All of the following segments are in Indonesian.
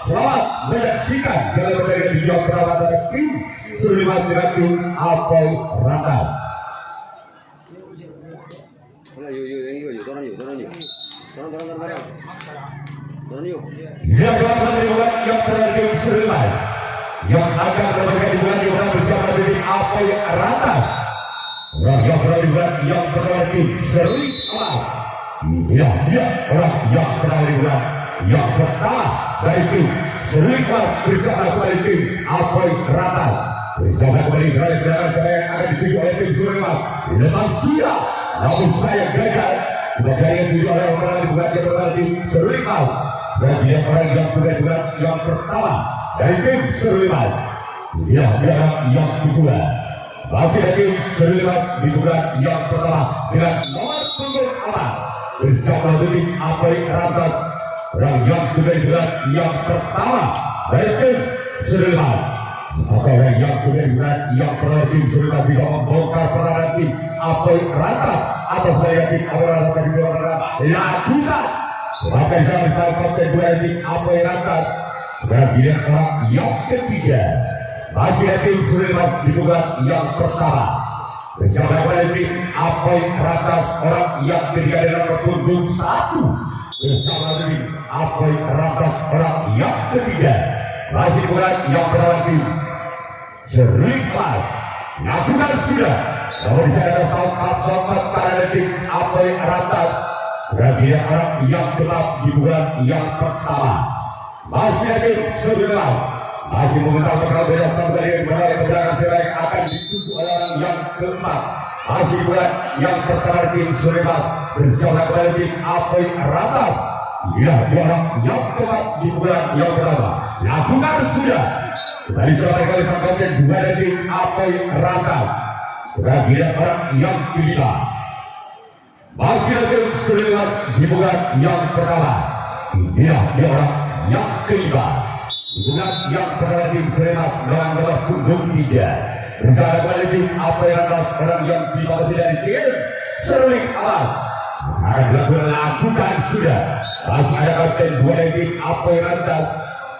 Selamat menyaksikan jalan pertandingan di jam perawatan tim Sulimas dengan tim Apoy Rantas. Yang akan dibuat yang berada di Sulimas, yang akan dibuat bersama tim Apoy Rantas. Yang berada dibuat yang berada di Sulimas. Dia orang yang berada dibuat yang pertama dari tim Sulimas bersama kembali tim Apoy Rantas. Bersama kembali dari belakang saya yang akan dituju oleh tim Sulimas. Lepas siap, namun saya gagal. Sebagai yang dituju oleh orang dibuat yang pertama tim Sulimas. Sebagai orang yang benar yang pertama dari tim Sulimas. Dia yang kedua. Masih dari tim Sulimas dibuat yang pertama dengan nomor punggung 4 bersama tim Apoy Rantas. Orang yang benar yang pertama dari tim Sulimas. Atau orang yang benar yang pertama tim Sulimas bisa membongkar pertahanan tim Apoy Rantas atas dari tim Apoy Rantas bagi dua orang lakukan. Sebagai sang kapten dua tim Apoy Rantas. Sebagai orang yang ketiga masih dari tim Sulimas dibuat yang pertama bersama kembali tim Apoy Rantas. Orang yang ketiga adalah punggung 1 bersama tim Apoy Rantas. Orang yang ketiga masih berat yang pertama tim Sulimas lakukan sudah. Namun di sana ada sobat pada tim Apoy Rantas. Sebagai orang yang gelap di bulan yang pertama masih ada tim Sulimas masih meminta bekal beda sampai yang berada ke belakang serang akan dituju oleh orang yang keempat masih bulan yang pertama tim Sulimas bersama kembali tim Apoy Rantas. Ya, orang yang keempat di bulan yang pertama lakukan sudah. Kembali sampai kali sampai dua dari tim Apoy Rantas. Sebagai orang yang kelima masih ada tim Sulimas di bulan yang pertama. Dia orang yang kelima di bulan yang pertama tim Sulimas dengan nomor punggung 3 bersama kembali tim Apoy Rantas. Orang yang kelima masih dari tim Sulimas. Akan dilakukan sudah. Masih ada kapten dua dari tim Apoy Rantas.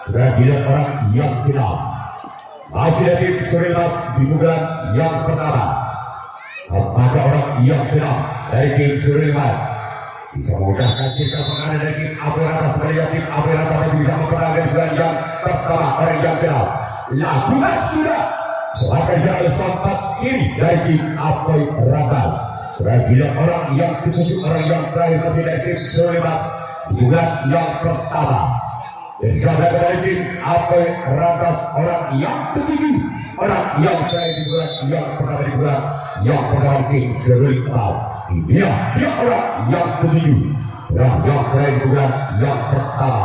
Sebagai orang yang keenam masih ada tim Sulimas di bulan yang pertama. Apakah orang yang keenam dari tim Sulimas bisa memudahkan kita penganan dari tim Apoy Rantas? Sebagai tim Apoy Rantas masih bisa mempertahankan bulan yang pertama. Orang yang keenam lakukan sudah. Sebagai jalan sempat kiri dari tim Apoy Rantas. Sebagai orang yang ketujuh, orang yang terakhir masih dari tim Sulimas di bulan yang pertama. Bersama kembali tim Apoy Rantas. Orang yang ketujuh, orang yang terakhir di bulan yang pertama di bulan yang pertama tim Sulimas. Dia orang yang ketujuh, orang yang terakhir di bulan yang pertama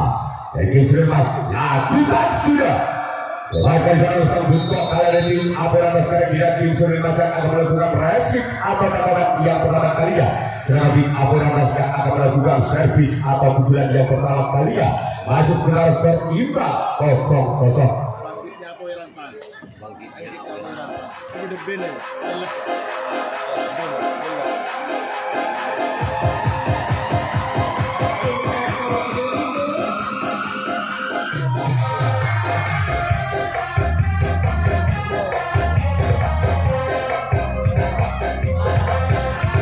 dari tim Sulimas. Lakukan sudah. Sebagai jalan sang bentuk kalian tim Apoy Rantas sekarang tidak tim Sulimas yang akan melakukan resip atau tatanan yang pertama kalinya. Sedangkan tim Apoy Rantas yang akan melakukan servis atau pukulan yang pertama kalinya. Masuk ke dalam skor imbang 0-0. Apoy Rantas. Udah bener.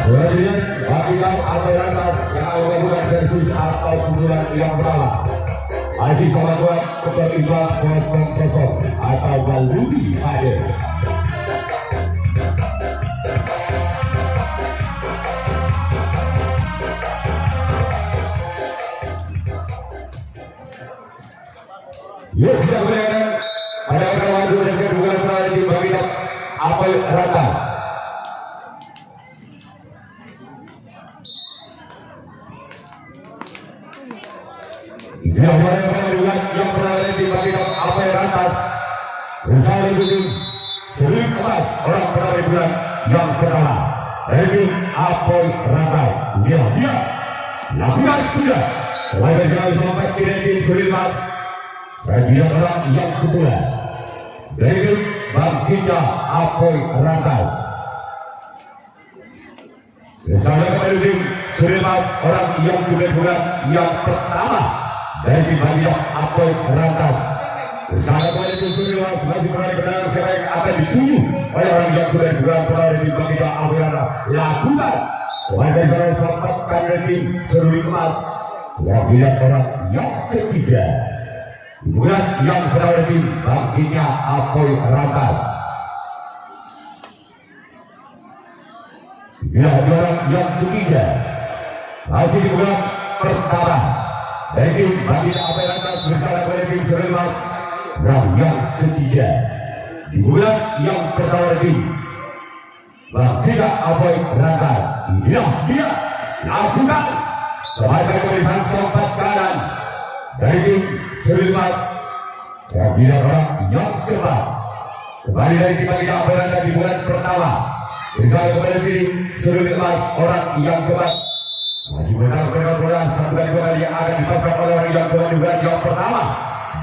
Kemudian bagian Apoy Rantas yang akan melakukan servis atau pukulan yang pertama. Masih sama kuat seperti imbang 0-0 atau Baludi hadir. Yuk kita gunakan pada pertama dua dan kedua pertama di bagian Apoy Rantas. Yang berada di bagian Apoy Rantas bersama tim Sulimas. Orang pertama di bulan yang pertama dari tim Apoy Rantas. Dia lakukan sudah. Kepada jalan sampai kiri tim Sulimas. Bagi orang yang kedua dari tim bangkitnya Apoy Rantas. Bersama kembali tim Sulimas. Orang yang kedua yang pertama dari tim Bagida Apoy Rantas. Bersama kembali tim Surimas masih berada ke dalam siapa yang akan dituju oleh orang yang sudah bergerak dari tim Bagida Apoy Rantas. Lakukan kembali dari sana selamatkan dari tim Seruli Kemas. Sudah bilang orang yang ketiga. Bulan yang berada di bangkitnya Apoy Rantas. Bila orang yang ketiga masih di bulan pertama dari tim Bangkitnya Apoy Rantas bersama dengan tim Surimas. Dan yang ketiga di bulan yang pertama dari tim Bangkitnya Apoy Rantas. Inilah dia lakukan sebagai pemeriksaan sempat kanan dari tim Surimas. Kira-kira orang yang keempat kembali dari tim Bangkitnya Apoy Rantas di bulan pertama bersama kembali tim Surimas orang yang keempat. Masih benar-benar satu kali dua kali yang akan dipasang oleh orang yang keempat di bulan yang pertama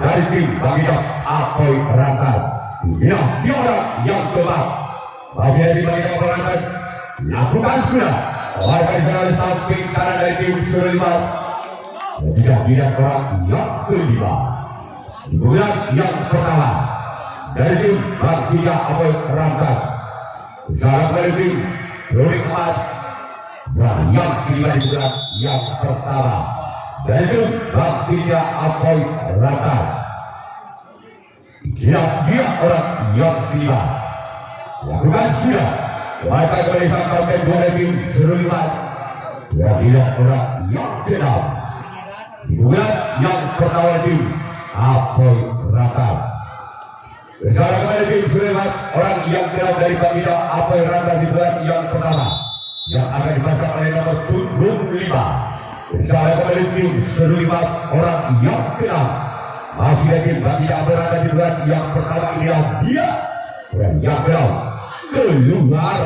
dari tim Bangkitnya Apoy Rantas. Inilah dia orang yang keempat masih dari Bangkitnya Apoy Rantas. Lakukan sudah warga di sana samping kanan dari tim Surimas. Tidak orang yang kelima di bulan yang pertama dari tim Bangkitnya Apoy Rantas. Bersama kembali tim Seruli Kemas. Dan yang kelima di bulan yang pertama dari tim Bangkitnya Apoy Rantas. Dia orang yang kelima. Lakukan sudah kembali kembali sampai dua dari tim Seruli Kemas. Dia orang yang keenam di bulan yang pertama tim Apoy Rantas. Bersama kembali tim Surimas orang yang keenam dari Bangkitnya Apoy Rantas di bulan yang pertama yang akan dipasang oleh nomor punggung 5. Bersama kembali tim Surimas orang yang keenam masih dari tim Bangkitnya Apoy Rantas di bulan yang pertama. Inilah dia orang yang keenam keluar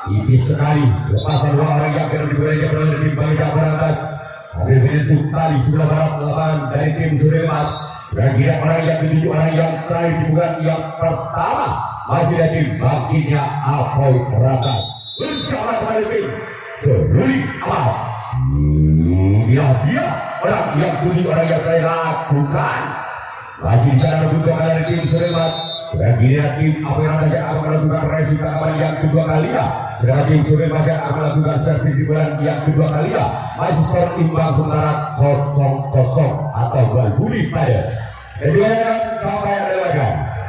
tipis sekali lepasan dua orang yang keenam di bulan yang pertama dari tim Bangkitnya Apoy Rantas. Hampir menyentuh tali sebelah barat lapangan dari tim Surimas. Kira-kira orang yang ketujuh orang yang terakhir di bulan yang pertama masih dari tim Bangkitnya Apoy Rantas. Bersama kembali tim Seruli Kemas. Dia orang yang ketujuh orang yang terakhir lakukan masih di sana untuk dari tim Surimas. Kira-kira tim Apoy Rantas yang akan melakukan resi tangkapan yang kedua kalinya. Sedangkan tim Surimas yang akan melakukan servis di bulan yang kedua kalinya. Masih skor imbang sementara 0-0 atau gol budi pada. Keduanya sampai ada laga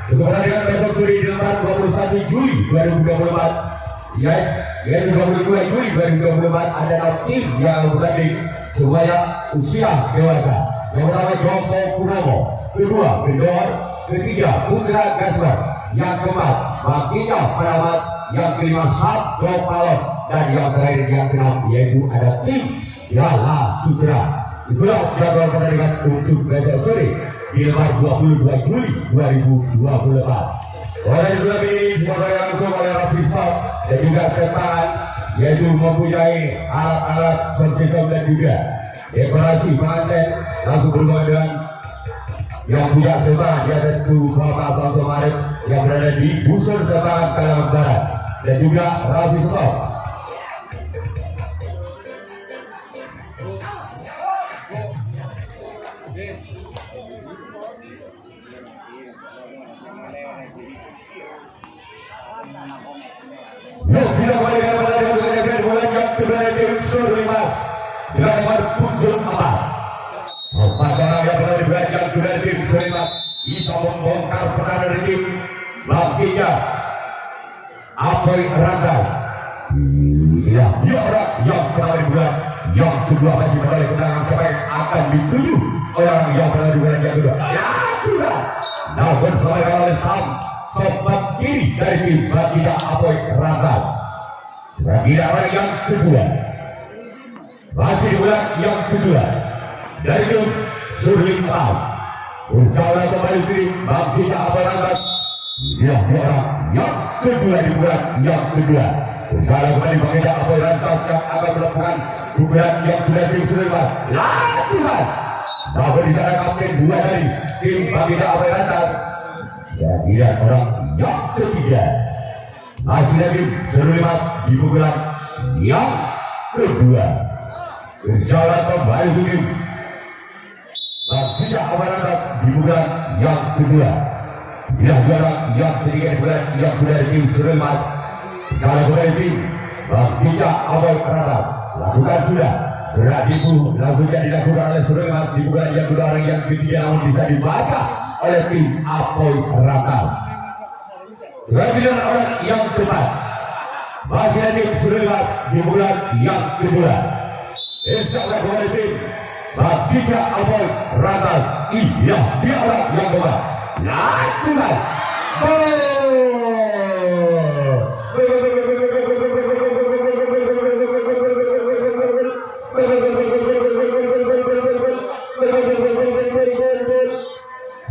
untuk pertandingan besok sore di tanggal 21 Juli 2024. Yaitu 22 Juli 2024 ada 6 tim yang bertanding semuanya usia dewasa. Yang pertama Jompo Purnomo, kedua Kendor, ketiga Putra Gaswar, yang keempat Bangkitnya Panamas, yang kelima Sabdo Palon, dan yang terakhir yang keenam yaitu ada tim Jala Sutra. Itulah jadwal pertandingan untuk besok sore di tanggal 22 Juli 2024. Oleh sebab ini semoga langsung oleh Rafi Sport dan juga setan yaitu mempunyai alat-alat sound system dan juga dekorasi pengantin langsung berhubungan dengan yang punya setan yaitu Bapak Samsul Marif yang berada di Busur Setangan Kalimantan Barat dan juga Rafi Sport. Tidak boleh pada dengan bulan yang kedua tim Surimas dengan nomor punggung 4. Empat orang yang berada di bulan yang kedua tim Surimas bisa membongkar pertahanan dari tim Bangkitnya Apoy Rantas. Ya, dia orang yang pertama di bulan yang kedua masih berada ke belakang siapa yang akan dituju orang yang berada di bulan yang kedua. Ya sudah, namun sampai oleh Sam sobat kiri dari tim Bangkitnya Apoy Rantas. Bangkitnya orang yang kedua masih di bulan yang kedua dari tim Seruli Kemas. Bersama kembali tim Bangkitnya Apoy Rantas. Dia orang yang kedua di bulan yang kedua. Bersama kembali Bangkitnya Apoy Rantas yang akan melakukan bulan yang kedua tim Seruli Kemas. Lakukan. Namun di sana kapten dua dari tim Bangkitnya Apoy Rantas. Kira-kira orang yang ketiga masih lagi Seruli Kemas di pukulan yang kedua. Berjalan kembali tim tidak atas di bulan yang kedua. Bila juara yang ketiga di bulan yang kedua dari tim Surimas. Salah kembali tim Bagija awal Ratap. Lakukan sudah. Berarti itu langsung dilakukan oleh Surimas di bulan yang kedua orang yang ketiga, namun bisa dibaca oleh tim Apoy Ratas. Sudah pilihan orang yang keempat. Masih ada tim Surimas di bulan yang kedua. Insya kembali tim Bagija Apoy Ratas. Iya, dia orang yang keempat. Lakukan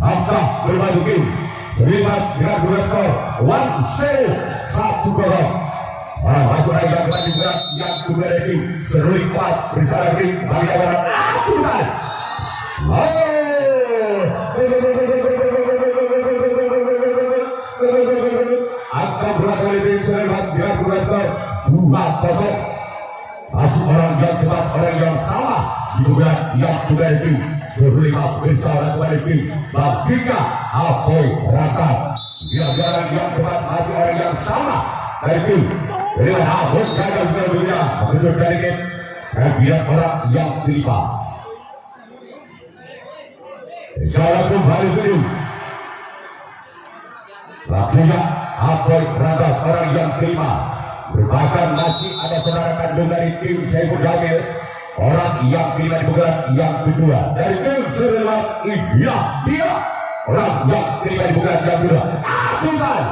angka bermaju Surimas dengan dua skor 1-0. Masuk lagi yang kembali juga yang kedua dari tim Serui Pas bersama tim Bagija Barat. Lakukan angka berapa oleh tim Surimas dengan dua skor 2-0. Masuk orang yang cepat, orang yang sama di bulan yang kedua dari tim Surimas bersama kembali tim Bagija Apoy Ratas. Dia orang yang cepat, masih orang yang sama dari tim dengan Abon gagal berdunia menuju dari tim kehadiran orang yang kelima. Salah kembali ke Bagija Apoy Ratas orang yang kelima. Merupakan masih ada saudara kandung dari tim Saiful Jamil, orang yang kelima di bulan yang kedua dari tim Surimas. Dia orang yang kelima di bulan yang kedua. Asuhan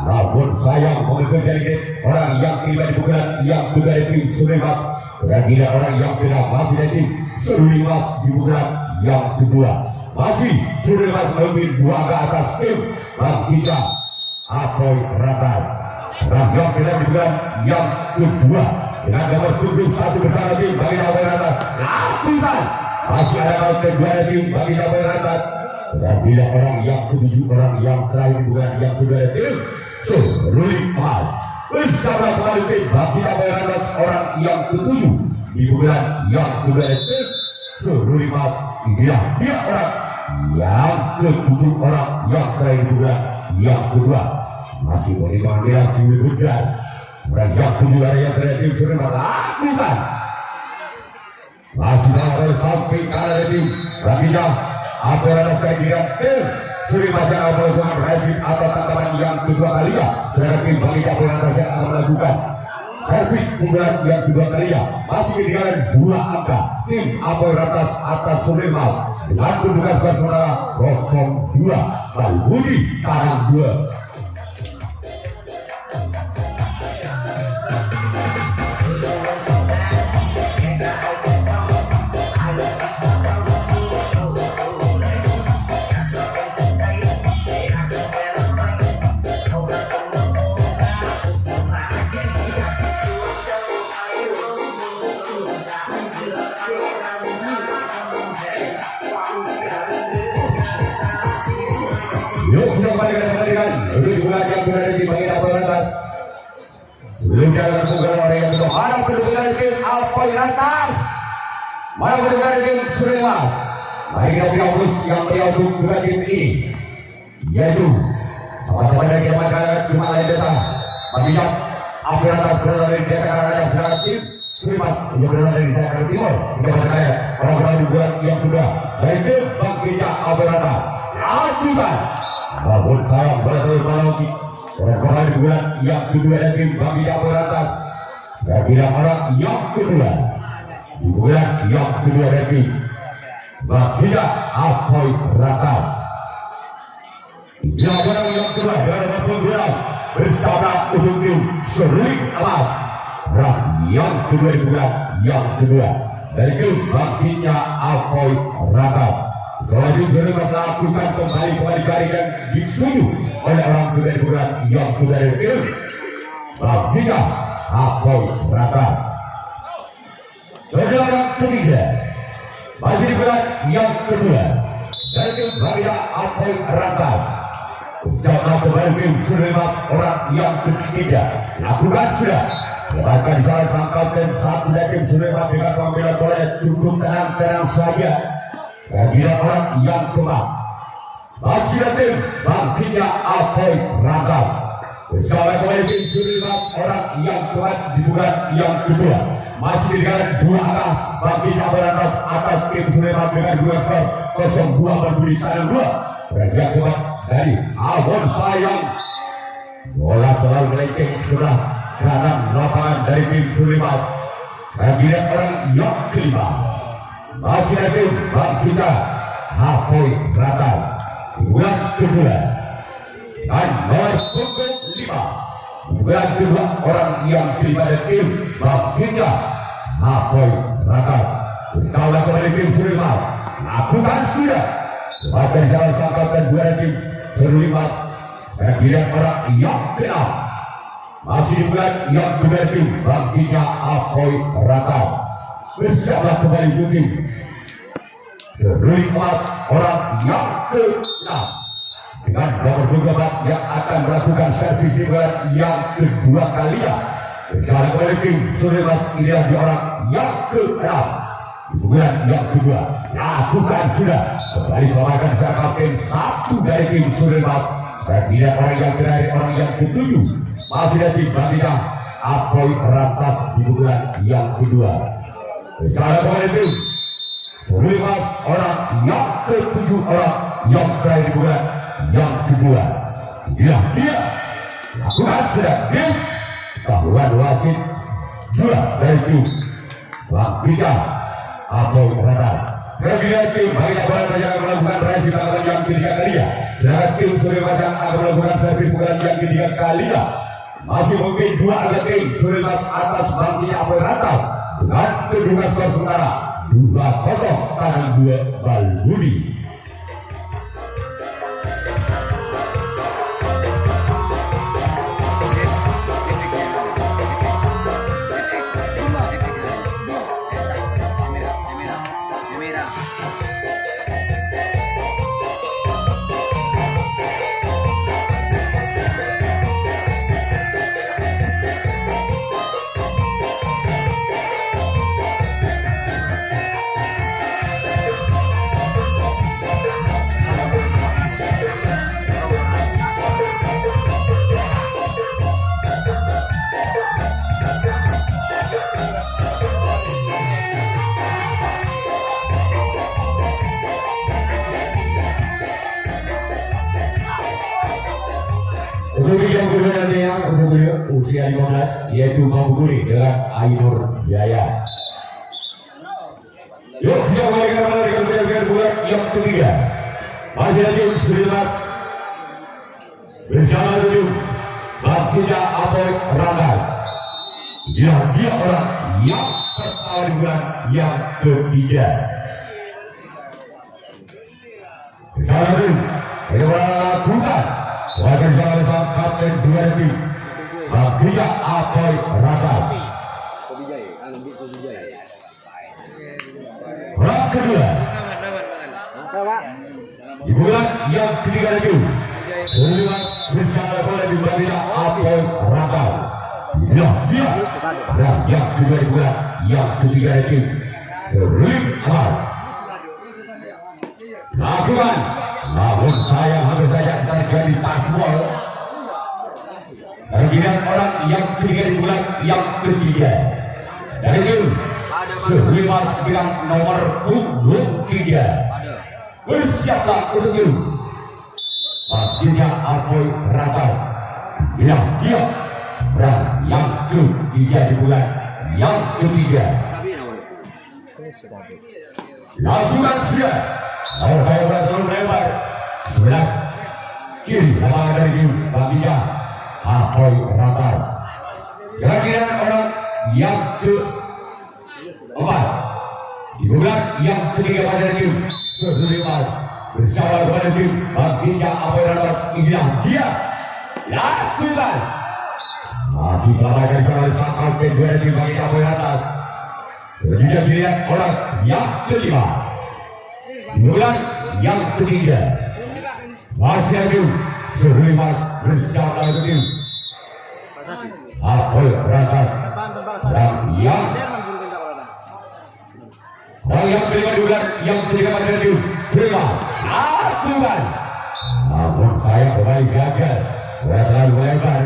namun sayang mengejar dari orang yang kelima di bulan yang kedua dari tim Surimas. Kira-kira orang yang kelima masih dari tim Surimas di bulan yang kedua. Masih Surimas lebih dua ke atas tim Bagija Apoy Ratas. Yang kedua di bulan yang kedua dengan nomor 71 bersama tim Bagija Apoy Ratas. Lakukan masih ada nomor kedua dari tim Bagija Apoy Ratas. Dan tidak orang yang ketujuh, orang yang terakhir di bulan yang kedua dari tim Serui Emas bersama kembali tim Bagija Apoy Ratas orang yang ketujuh di bulan yang kedua dari tim Serui Emas. Dia orang yang ketujuh, orang yang terakhir di bulan yang kedua. Masih boleh panggilan Siwi Budan. Orang yang kedua yang terakhir tim Surimas. Lakukan masih sampai samping kanan tim Bagija Apoy Ratas kehadiran tim Surimas yang akan melakukan hasil atau tangkapan yang kedua kalinya. Sedangkan tim Bagija Apoy Ratas yang akan melakukan servis unggulan yang kedua kalinya. Masih ketinggalan 2 angka tim Apoy Ratas atas Surimas dengan kedudukan skor saudara 0-2. Balbudi Karang 2. Yuk kita kembali untuk bulan yang berada di Bagija Apoy Ratas. Sebelum kita lakukan orang yang belum harap kedudukan tim Apoy Ratas, mana kedudukan tim Surimas. Mari kita pilih urus yang beliau untuk kedua tim ini, yaitu sama-sama dari masyarakat cuma lain desa Bagija Apoy Ratas berasal dari desa Karanganyar, sedangkan tim Surimas yang berasal dari desa Karang Timur. Kita percaya orang-orang di bulan yang kedua dari tim Bagija Apoy Ratas. Lakukan namun sayang berhasil melalui orang-orang di bulan yang kedua dari tim Bagija Apoy Ratas. Kira-kira orang yang kedua di bulan yang kedua dari tim Bagija Apoy Ratas. Yang orang yang kedua dari penggunaan bersama untuk tim Serui Emas. Yang kedua di bulan yang kedua dari tim Bagija Apoy Ratas. Selanjutnya Surimas lakukan kembali kari dan dituju oleh orang kedua di bulan yang kedua dari tim Bagija Apoy Ratas. Saudara ketiga masih di bulan yang kedua dari tim Bagija Apoy Ratas. Bersama kembali tim Surimas orang yang ketiga. Lakukan sudah. Bahkan salah sangkaukan satu dari tim Surimas dengan pengambilan bola cukup tenang saja. Kemudian orang yang keempat masih tim bangkitnya Apoy Rantas bersama kembali tim Surimas. Orang yang keempat dibuka yang kedua masih dengan 2 angka bangkitnya Apoy Rantas atas tim Surimas dengan 2 skor 0-2 berbunyi tangan 2. Dan yang keempat dari Alvon Sayang, bola terlalu melenceng sudah kanan lapangan dari tim Surimas. Kemudian orang yang kelima masih ada tim bangkitnya Apoy Rantas bulan kedua dan nomor punggung 5 bulan kedua orang yang kelima dari tim bangkitnya Apoy Rantas bersama kembali tim Surimas lakukan sudah sebagai salah sangkatan dua tim Surimas. Kemudian orang yang keenam masih di bulan yang kedua tim bangkitnya Apoy Rantas bersama kembali tim Surimas. Orang yang ke-6 dengan nomor 24 yang akan melakukan servis di bulan yang kedua kalinya bersama kembali tim Surimas. Inilah di orang yang ke-6 di bulan yang kedua lakukan sudah kembali samakan sang kapten satu dari tim Surimas. Dan tidak orang yang terakhir orang yang ke-7 masih dari tim bangkitnya Apoy Rantas di bulan yang kedua bersama kembali tim Surimas. Orang yang ke-7 orang yang terakhir di bulan yang kedua inilah dia lakukan sudah dis ketahuan wasit 2 dari tim bangkitnya Apoy Rantas. Kemudian tim bangkitnya Apoy Rantas yang akan melakukan reaksi balapan yang ketiga kalinya, sedangkan tim Surimas yang akan melakukan servis bulan yang ketiga kalinya. Masih mungkin 2 agak tim Surimas atas bangkitnya Apoy Rantas dengan kedua skor sementara 2-0 tangan 2 Balbudi. Untuk yang kedua nanti yang usia 15 yaitu Mambuguri dengan Ainur Jaya. Yuk kita mulai dengan bulan yang ketiga masih lagi Surimas bersama tujuh bangkitnya Apoy Rantas. Dia orang yang pertama di bulan yang ketiga bersama tujuh lakukan sebagai salah kapten 2 tim bangkitnya Apoy Rantas. Orang kedua di bulan yang ketiga itu Surimas bersama kembali bangkitnya Apoy Rantas. Dia orang yang kedua di bulan yang ketiga itu Surimas lakukan. Namun saya hampir saja terjadi tasbol. Kemudian orang yang ketiga di bulan yang ketiga dari itu Surimas bilang nomor punggung 3 bersiaplah untuk itu bangkitnya Apoy Rantas. Dia orang yang ketiga di bulan yang ketiga lakukan sudah. Kalau saya terlalu lebar sebelah kiri lapangan dari tim bangkitnya Apoy Rantas. Kira-kira orang yang ke-4 di bulan yang ketiga pada tim Surimas bersama kepada tim bangkitnya Apoy Rantas. Inilah dia lakukan masih sama dari sang kapten 2 tim bangkitnya Apoy Rantas. Selanjutnya dilihat orang yang kelima di bulan yang ketiga masih ada Surimas bersama tim Apoy Rantas. Dan yang kelima di bulan yang ketiga masih ada Sulaiman lakukan, namun saya kembali gagal. Bola terlalu lebar.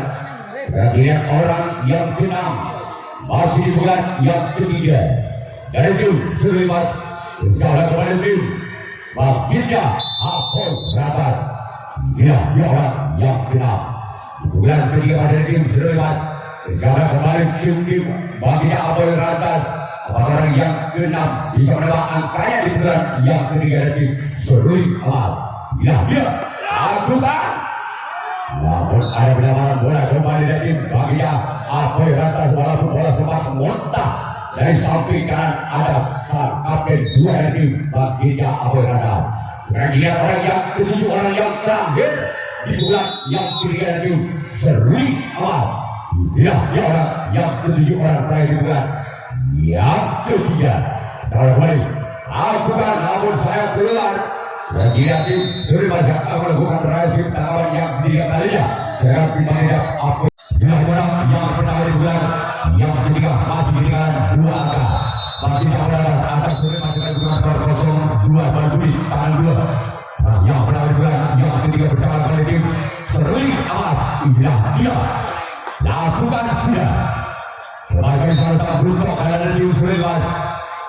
Kemudian orang yang keenam masih di bulan yang ketiga. Dari itu Sulaiman bersama kembali tim baginya Apol Ratas. Ya orang yang keenam bulan ketiga pada tim Sulaiman bersama kembali tim baginya Apol Ratas. Apakah orang yang keenam bisa menambah angkanya di bulan yang ketiga dari Serui Amal? Ya lakukan. Namun ada penambahan bola kembali dari tim baginya Apol Ratas, walaupun bola sempat muntah dari samping kanan. Ada sang kapten dua dari tim baginya Apol Ratas. Kemudian orang yang ketujuh, orang yang terakhir di bulan yang ketiga dari tim Serui Amal. Ya orang yang ketujuh, orang terakhir di bulan yang ketiga. Salah kembali lakukan, namun saya keluar. Kemudian tim Suri Masak akan melakukan rahasia tangkapan yang ketiga kalinya. Sekarang tim menghadap apa jumlah orang yang pertama di bulan yang ketiga masih dengan 2 angka. Masih di atas Suri Masak dengan skor 0-2 Badui tangan 2. Yang pertama di bulan yang ketiga bersama kembali tim Serui Amas. Inilah dia lakukan sudah. Sebagai salah satu beruntung karena tim Suri Mas.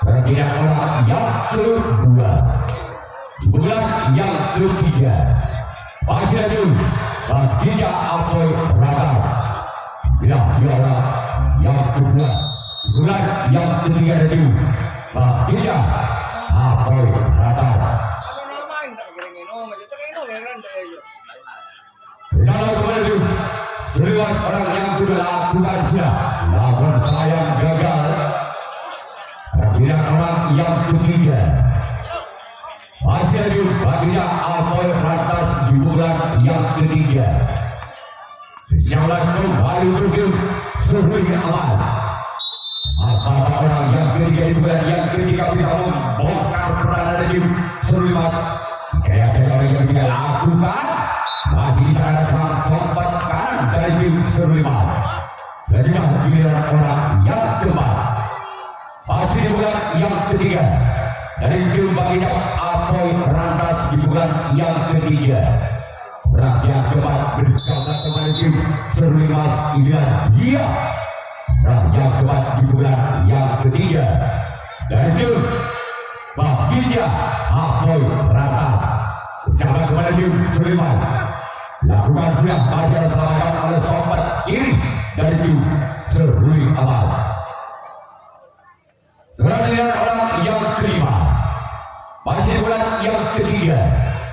Kemudian orang yang kedua di bulan yang ketiga masih ada baginya Apol Ratas. Bila orang yang kedua di bulan yang ketiga ada baginya Apol Ratas. Kalau kembali Suriwas orang yang sudah lakukan sudah, namun sayang gagal. Kemudian orang yang ketiga masih ada baginya Apol Ratas di bulan yang ketiga. Jalan kembali untuk Serui Amas. Apakah orang yang ketiga di bulan yang ketiga bisa membongkar peranan dari Serui Amas? Kayak orang yang ketiga lakukan. Masih di sana sang sompat kanan dari tim Serui Amas. Selanjutnya giliran orang yang keempat masih di bulan yang ketiga dari tim baginya Apol Ratas di bulan yang ketiga. Orang yang keempat bersama kembali tim Serui Amas. Inilah dia orang yang keempat di bulan yang ketiga dari tim baginya Apol Ratas bersama kembali tim Serui Amas. Lakukan sudah masih ada salahkan oleh sobat kiri dari tim Serui Amas. Selanjutnya orang yang kelima masih bulan yang ketiga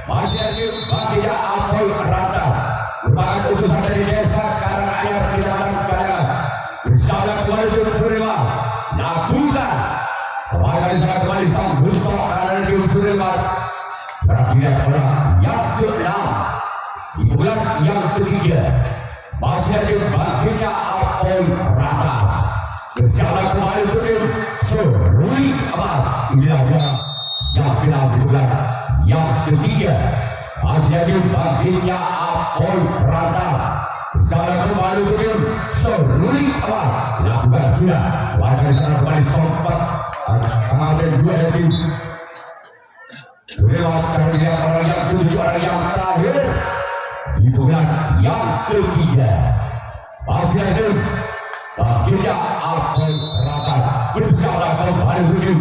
masih ada baginya Apol Ratas merupakan utusan dari desa Karanganyar Kecamatan Kayangan bersama kembali tim Serui Amas. Lakukan kembali sang buntok karena tim Serui Amas. Selanjutnya orang yang keenam di bulan yang ketiga masih ada baginya Apol Ratas bersama kembali tim Serui Amas. Inilah dia yang keenam di bulan yang ketiga masih ada baginya Apol Ratas bersama kembali tim Serui Amas. Lakukan sudah wajah sana kembali sempat pengambil dua dari tim Serui Amas. Sekarang orang yang tujuh, orang yang terakhir di bulan yang ketiga masih ada baginya Apol Ratas bersama kembali tim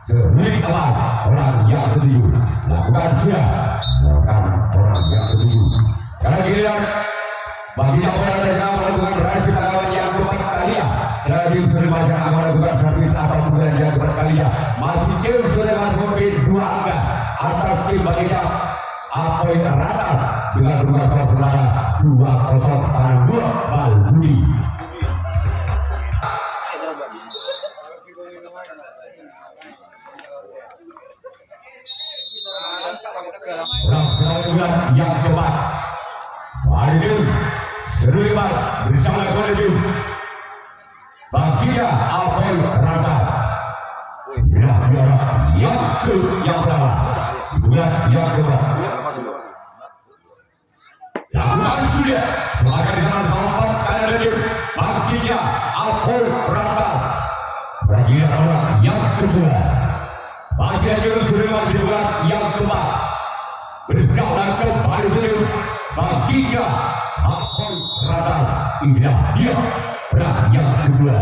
Serui Amas. Orang yang ketujuh lakukan sudah orang yang ketujuh. Karena giliran baginya Apol Ratas melakukan rahasia tangkapan yang keempat kalinya. Setelah tim Serui Amas yang melakukan servis atau kemudian yang keempat kalinya masih tim Serui Amas memimpin 2 angka atas tim baginya Apol Ratas dengan rumah saudara 2-0 tangan 2 Balbudi. Orang yang keempat hari ini Serui Amas bersama kembali baginya Apol Ratas. Yang pertama bulan yang keempat lakukan sudah sebagai di sana sampai karena dia baginya Apol Ratas. Bagian orang yang kedua Masih ada Sulaiman di bulan yang keempat. Berjalan kembali dulu baginya Akon Ratas. Inilah dia berat yang kedua.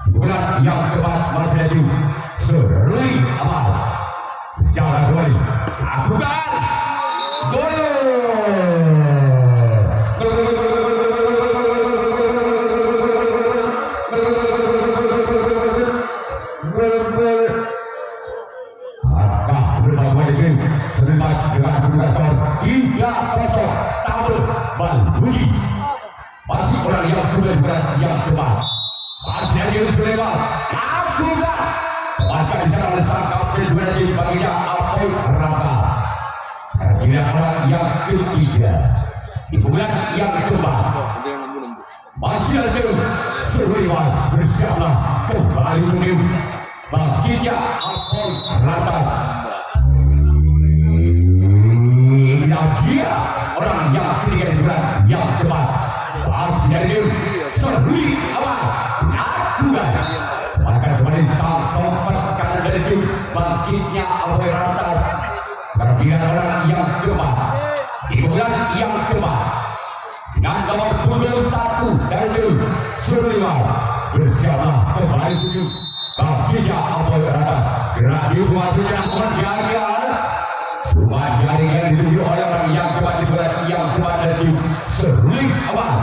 Bulan yang keempat masih ada Serui Amas. Berjalan kembali. Lakukan gol. Masih orang yang berat yang keempat. Masih ada Sulaiman. Lakukan. Sebagai jalan sang kapten berarti baginya Akon Ratas. Kira orang yang ketiga di bulan yang keempat. Masih ada Sulaiman bersama kembali menuju baginya Akon Ratas. Dia orang yang ketiga di bulan yang keempat. Masih ada Serui Amas. Lakukan. Maka kembali sang sompat kanan dari tim bangkitnya Akon Ratas. Dia orang yang keempat di bulan yang keempat dengan nomor 21 dari tim Sulaiman bersama kembali menuju bangkitnya Akon Ratas. Gerak di masuknya menjaga. Rumah jaringan dituju oleh orang yang keempat di bulan yang keempat dari Serui Amas.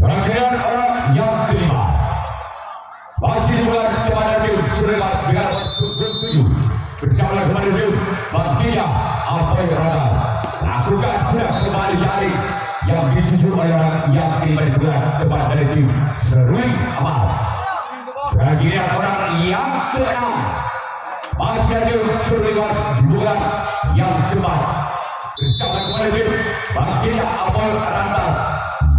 Rangkaian orang yang kelima masih di bulan keempat dari Sulaiman dengan nomor 27 bersama kembali di bangkitnya Akon Ratas. Lakukan sudah kembali jaring yang dituju oleh orang yang kelima di bulan keempat dari Serui Amas. Rangkaian orang yang keenam masih ada Sulaiman di bulan yang keempat bersama kembali di bangkitnya Akon Ratas.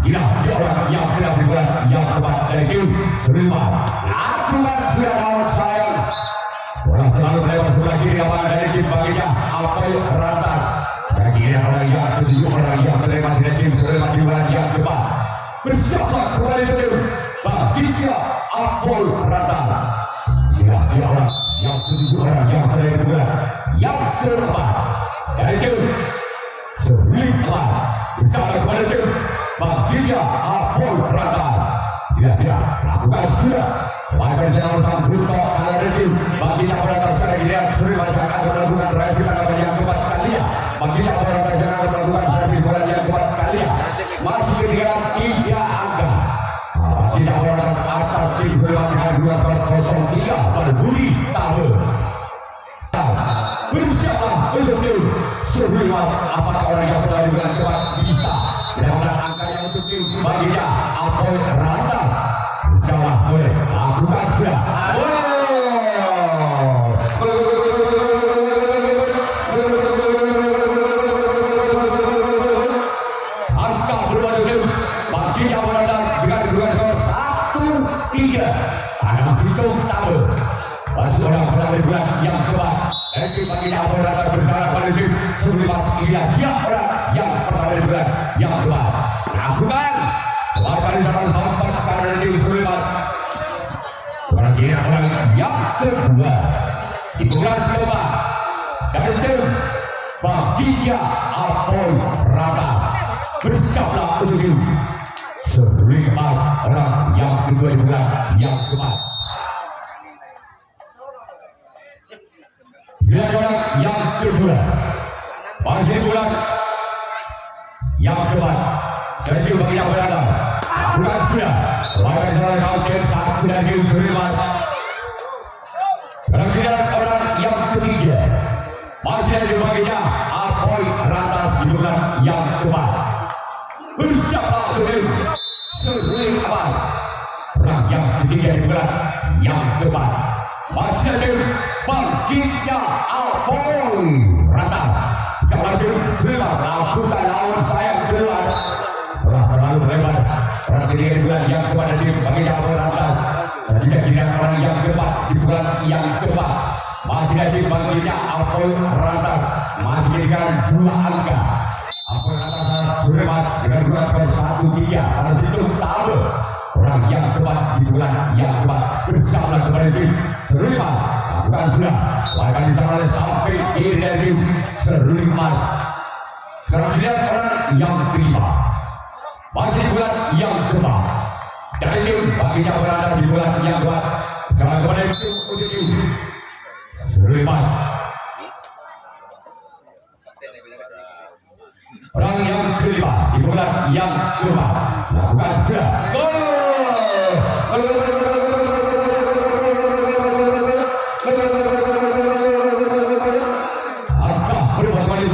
Inilah dia orang yang keenam di bulan yang keempat dari Sulaiman. Lakukan sudah lawan sayang. Orang selalu lewat sebelah kiri apa dari tim bangkitnya Akon Ratas. Kira orang yang ketujuh orang yang menerima dari Sulaiman di bulan yang keempat bersama kembali di bangkitnya Akon Ratas. Inilah dia orang yang ketujuh orang yang berada di bulan yang keempat dari tim Serui Amas bersama kepada tim bangkitnya Akon Ratas. Tidak lakukan sudah. Maka jangan sang Bruto kalau dari tim bangkitnya Akon Ratas sekarang dilihat Serui Amas akan melakukan reaksi pada yang keempat kalinya. Bangkitnya Akon Ratas akan melakukan servis bola yang keempat kalinya. Masih ketinggalan 3 angka. Bangkitnya Akon Ratas atas tim Sulaiman dengan 2-0-3 Budi Tabe. Bersiaplah untuk tim Serui Amas. Apakah orang yang berada di bulan keempat bisa mendapatkan angkanya untuk tim baginya Akon Ratas? Bersiaplah boleh lakukan sudah. Angka berubah tim baginya Akon Ratas dengan skor 1-3. Adam Situng Tabe. Masih orang berada di bulan yang keempat. Ekip baginya Akon Ratas bersama pada tim Serui Amas. Dia orang yang pertama di bulan yang keempat. Lakukan. Lakukan di sana sampai karena tim Serui Amas. Orang kira orang yang kedua di bulan keempat dari tim baginya Akon Ratas. Bersiaplah untuk tim Serui Amas. Orang yang kedua di bulan yang keempat. Dia orang yang kedua masih bulan yang keempat dari tim baginya Akon Ratas. Lakukan sudah. Lakukan jalan kauken satu dari tim Serui Amas. Rangkaian orang yang ketiga masih ada di baginya Akon Ratas di bulan yang keempat. Bersiaplah untuk tim Serui Amas. Orang yang ketiga di bulan yang keempat masih ada bangkitnya Akon Ratas. Jangan tim Serui Amas lakukan lawan sayang keluar. Telah terlalu lebar. Orang ketiga di bulan yang keempat dari bangkitnya Akon Ratas. Tidak orang yang keempat di bulan yang keempat masih ada bangkitnya Akon Ratas. Masih dengan 2 angka. Akon Ratas Serui Amas dengan 2-1-3 pada situ Tabe. Orang yang keempat di bulan yang keempat bersama kembali tim Serui Amas. lakukan sudah akan diserang sampai kiri dari seruling emas. Sekarang lihat orang yang kelima masih bulan yang keempat dari baginya berada di bulan yang keempat. Sekarang kepada itu seruling emas orang yang kelima di bulan yang keempat lakukan sudah gol. Angka berubah kembali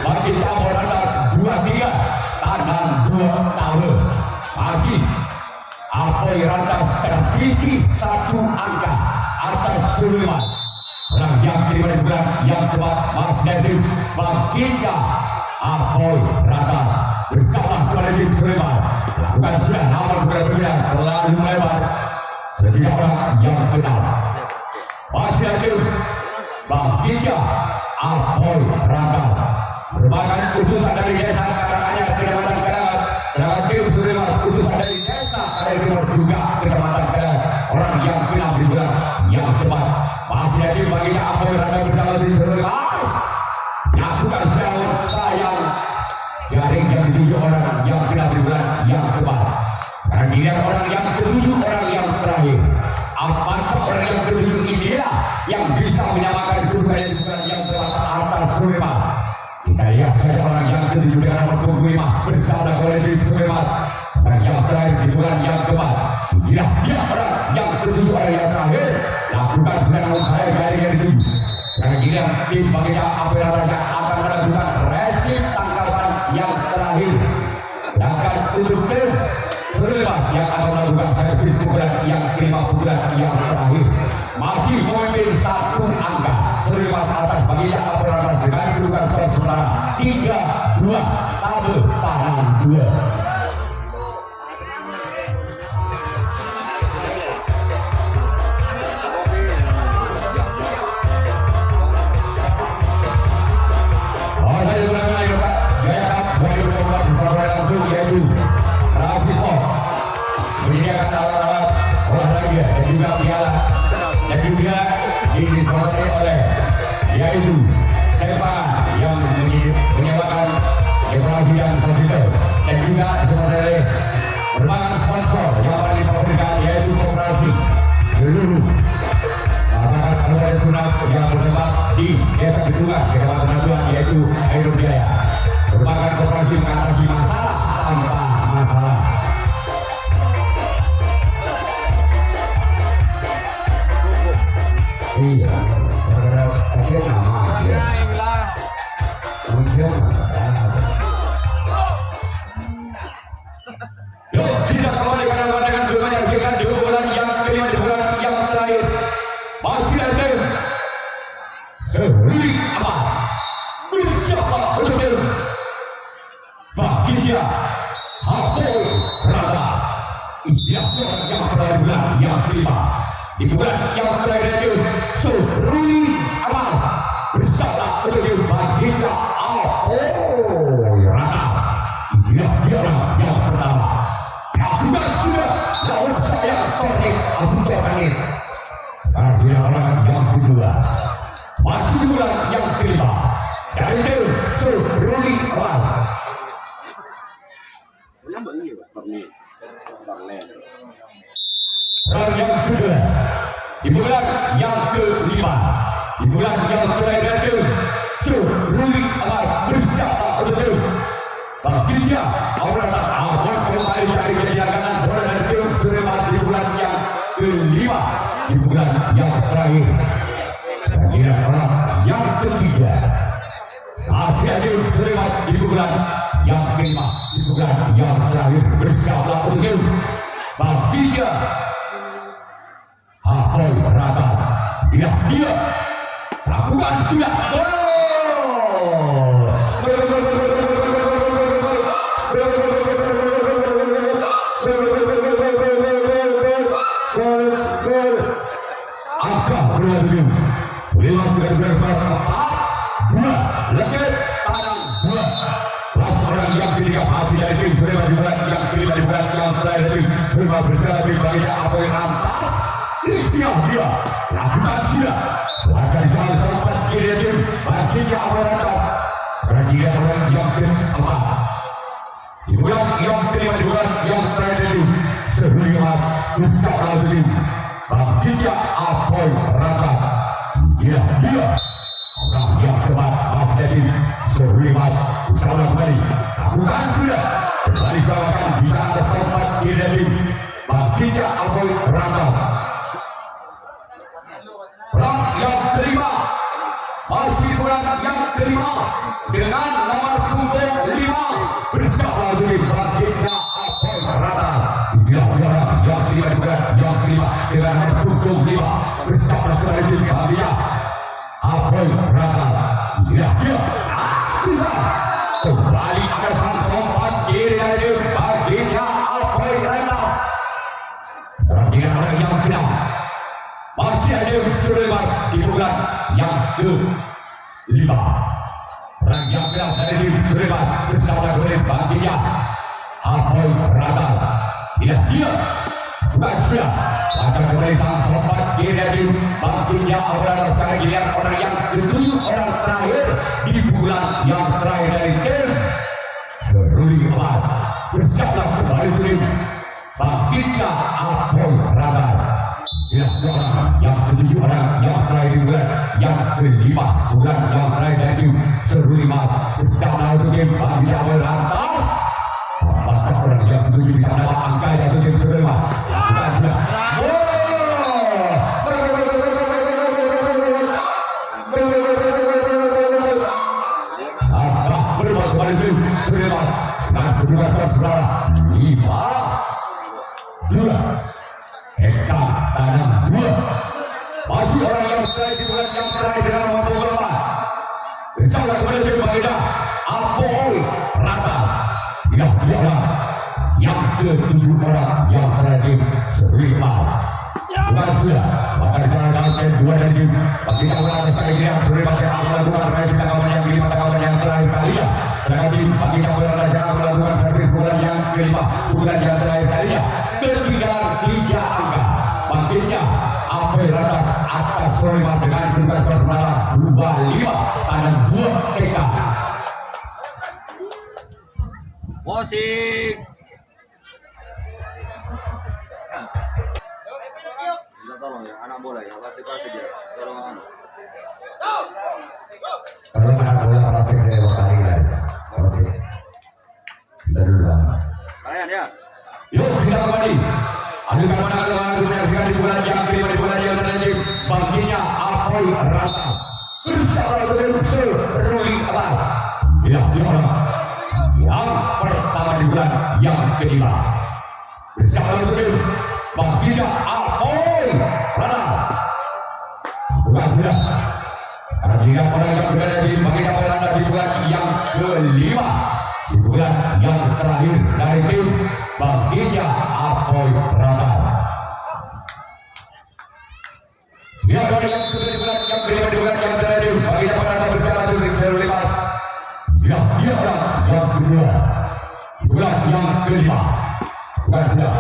bagi cabur atas 2-3 tangan 2 tahun masih Apoy Rantas tersisi 1 angka atas Suleman. Orang yang kelima di bulan yang keempat Mas Deddy baginya Apoy Rantas bersama kepada tim Suleman lakukan sudah namun berbeda terlalu melebar. Setiap orang yang kenal masih ada baginya Apoy Rantas merupakan utusan dari desa Karanganyar Kecamatan Karangat. Sedangkan tim Suleman utusan dari desa Karanganyar juga Kecamatan Karangat. Orang yang kenal di bulan yang keempat masih ada baginya Apoy Rantas bersama tim Suleman lakukan sayang jaring yang dituju orang yang kenal di bulan yang keempat. Sekarang dilihat orang yang ketujuh, orang yang terakhir. Apakah orang yang ketujuh inilah yang bisa menyamakan kedudukannya di bulan yang keempat atas Suleman? Kita lihat saja orang yang ketujuh dengan nomor 25 bersama oleh tim Suleman. Dan yang terakhir di bulan yang keempat. Inilah dia orang yang ketujuh, orang yang terakhir. Lakukan sedang saya dari yang dituju. Sekarang dilihat tim baginya Apoy Rantas akan melakukan resip tangkapan yang terakhir. Sedangkan untuk tim Suleman yang akan melakukan servis pukulan yang kelima, pukulan yang terakhir masih memimpin 1 angka. Suleman atas baginya Apoy Rantas dengan kedudukan saudara 3-2 tabel tangan 2. Dan juga dikoordinasi oleh yaitu Sepa yang menyewakan dekorasi dan komputer, dan juga sebagai merupakan sponsor yang paling dipamerkan yaitu koperasi seluruh masyarakat Kabupaten Sunat yang bertempat di Desa Gedungan, Kecamatan Naduan, yaitu Aero Jaya, merupakan koperasi mengatasi masalah tanpa masalah. Iya, karena akhirnya nama ya. Mungkin yuk kita kembali dengan dugaan yang sikat di bulan yang kelima, di bulan yang terakhir masih ada seruling emas bersama untuk baginya Apoy Rantas. Iya, yang terakhir bulan yang kelima. Di bulan yang terakhir itu seruling emas bersama untuk baginya Apoy Rantas. Inilah dia yang pertama. Lakukan sudah lawan saya teknik Abu Teknik. Akhirnya orang yang kedua masih di bulan yang kelima dari itu seruling emas. Orang yang kedua di bulan yang kelima, di bulan yang terakhir itu seruling emas bersama untuk baginya orang awal kembali dari kejagaan bola dan tim Suleman di bulan yang kelima, di bulan yang terakhir. Baginya orang yang ketiga masih ada Suleman di bulan yang kelima, di bulan yang terakhir bersama untuk baginya Apoy Rantas. Dia lakukan sudah gol. Angka berlalu Suleman sudah bersama 4-2 lebih tangan 2. Kelas orang yang ketiga masih dari tim Suleman di bulan yang kelima, di bulan yang terakhir tim Suleman bersama tim baginya Apoy Rantas. dia lakukan sudah. Suara di sana sempat kiri tim bagi ke atas. Sekarang dia orang yang keempat. Dibuang yang kelima dibuang yang terakhir itu sebelum mas Ustaz Al-Azim bagi ke Apoy Ratas. Dia orang yang keempat Mas Dedi sebelum mas Ustaz kembali lakukan sudah. Kembali sahabat di sana sempat kiri tim bagi ke Apoy Ratas. Orang yang kelima masih orang yang kelima dengan nomor punggung 5 bersama dengan baginya Apoy Ratas. Dia orang yang kelima bukan yang kelima dengan nomor punggung 5 bersama dengan baginya Apoy Ratas. Dia kembali ada sang sompat kiri dari baginya Apoy Ratas. Dengan orang yang kelima masih ada Sulemas di bulan yang ke-5. Orang yang berat dari Sulemas bersama dengan baginya Apoy Ratas. Dia bukan sudah akan kembali sang sompat kiri dari baginya Apoy Ratas. Sekarang giliran orang yang ke-7, orang terakhir di bulan yang terakhir dari tim Seruli Emas bersama kembali dengan baginya Apoy Ratas. Orang yang ke-7, orang yang terakhir di bulan yang ke-5, bulan yang terakhir dari Seruli Mas bersama untuk game bagi Apoy Ratas. Apakah orang yang ke-7 bisa dapat angka yang untuk game Seruli Mas? Bukan sudah. Berubah kembali game Seruli Mas dan kedua saudara 5-2. Hektar tanam 2. Masih orang yang terakhir di bulan yang terakhir dengan nomor 24 bersama kembali dengan baginda Apoy Ratas. Dia orang yang ke-7 orang yang terakhir Seruli Emas. Bukan sudah maka dijalankan dalam game 2 dan game baginda Apoy Ratas kali yang Seruli Emas yang akan melakukan raih sedang kawan yang kelima kawan yang terakhir kalinya. Sedangkan tim baginda Apoy Ratas yang akan melakukan servis bulan yang kelima bulan yang terakhir kalinya. Ketinggalan 3 angka baginya Apoy Ratas atas Seruli Emas dengan jumlah suara 25 tanam 2 TK. Musik. Kita tolong ya anak bola ya pasti dia. Tolong. Kalau anak bola pasti saya bakal guys. Oke. Dulu. Kalian ya. Yuk kita kembali. Adukan mana menyaksikan di bulan yang kelima di bulan yang terakhir baginya Apoy Ratas bersama dengan Seruli Emas. Ya, yang pertama di bulan yang kelima bersama dengan baginya Apoy Ratas. Bukan sudah. Baginya orang yang berada di baginya Apoy Ratas di bulan yang kelima di bulan yang terakhir dari tim baginya Apoy Ratas. Dia orang yang sudah di bulan yang kelima di bulan yang terakhir baginya Apoy Ratas bersama dengan Seruli Emas. Dia orang yang kedua di bulan yang kelima. Bukan sudah.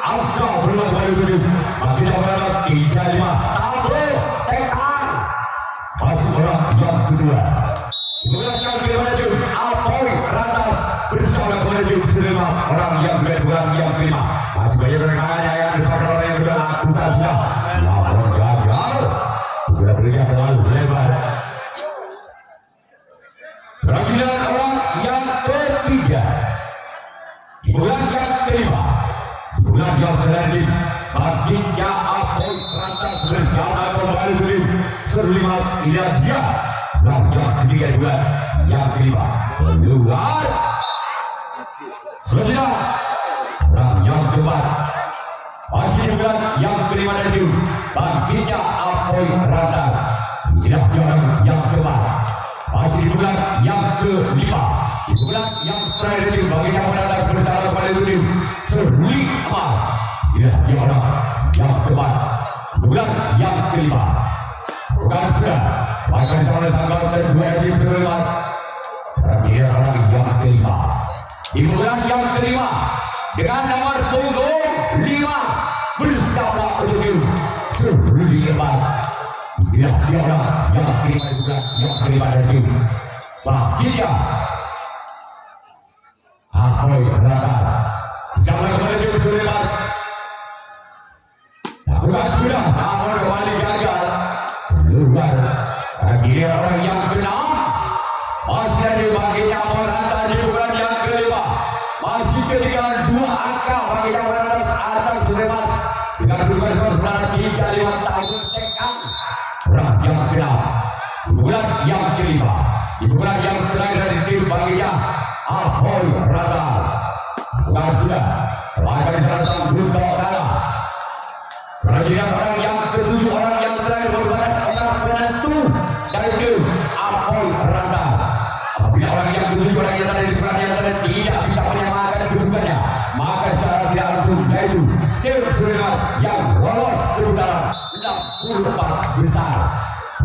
Angka berulang kali berdiri baginya Apoy Ratas 35 tabung tekan. Masih orang yang kedua di bulan yang kelima itu Apoy Ratas bersama kembali Seruli Emas. Orang yang kedua di bulan yang kelima masih banyak rekannya yang dipakai oleh yang sudah lakukan sudah. Namun gagal. Sudah berikan terlalu lebar. Bagian orang yang ketiga di bulan yang kelima di bulan yang terakhir baginya Apoy Ratas bersama kembali dengan Seruli Emas. Ini dia orang yang ketiga di bulan yang kelima keluar. Selanjutnya orang yang keempat masih di bulan yang kelima dan itu baginya Apoy Ratas. Inilah dia orang yang keempat masih di bulan yang kelima di bulan yang terakhir itu baginya Apoy Ratas bersama kembali dengan Seruli Emas. Inilah dia orang yang keempat bulan yang kelima. Bukan sudah. Bahkan sama tanggal kedua tim Surimas. Terakhir orang yang kelima. Di bulan yang kelima dengan nomor punggung 5 bersama untuk Seruli Emas. Dia yang kelima juga yang kelima dari tim Bagia Apoy Ratas. Sampai kepada tim Surimas. Bukan sudah, namun kembali gagal. Keluar. Dia orang yang keenam. Masih ada baginya Morata di bulan yang kelima. Masih ketinggalan 2 angka baginya Morata atas Surimas. Dengan tugas bersaudara 3-5 tahun tekan. Orang yang keenam. Di bulan yang kelima. Di bulan yang terakhir dari tim baginya Apoy Ratas. Bukan sudah. Selain salah sang Bruto kalah. Kerajinan orang yang ketujuh, orang yang terakhir merupakan orang penentu dari tim Apoy Ratas. Apabila orang yang ketujuh, orang yang terakhir tidak bisa menyamakan kedudukannya, maka secara tidak langsung yaitu tim Surimas yang lolos ke putaran 64 besar.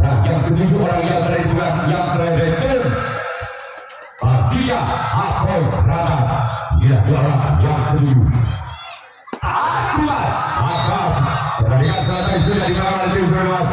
Orang yang ketujuh, orang yang terakhir juga yang terakhir dari tim Bagia Apoy Ratas. Dia orang yang ketujuh. Akurat maka pertandingan selesai sudah dimenangkan tim Surimas.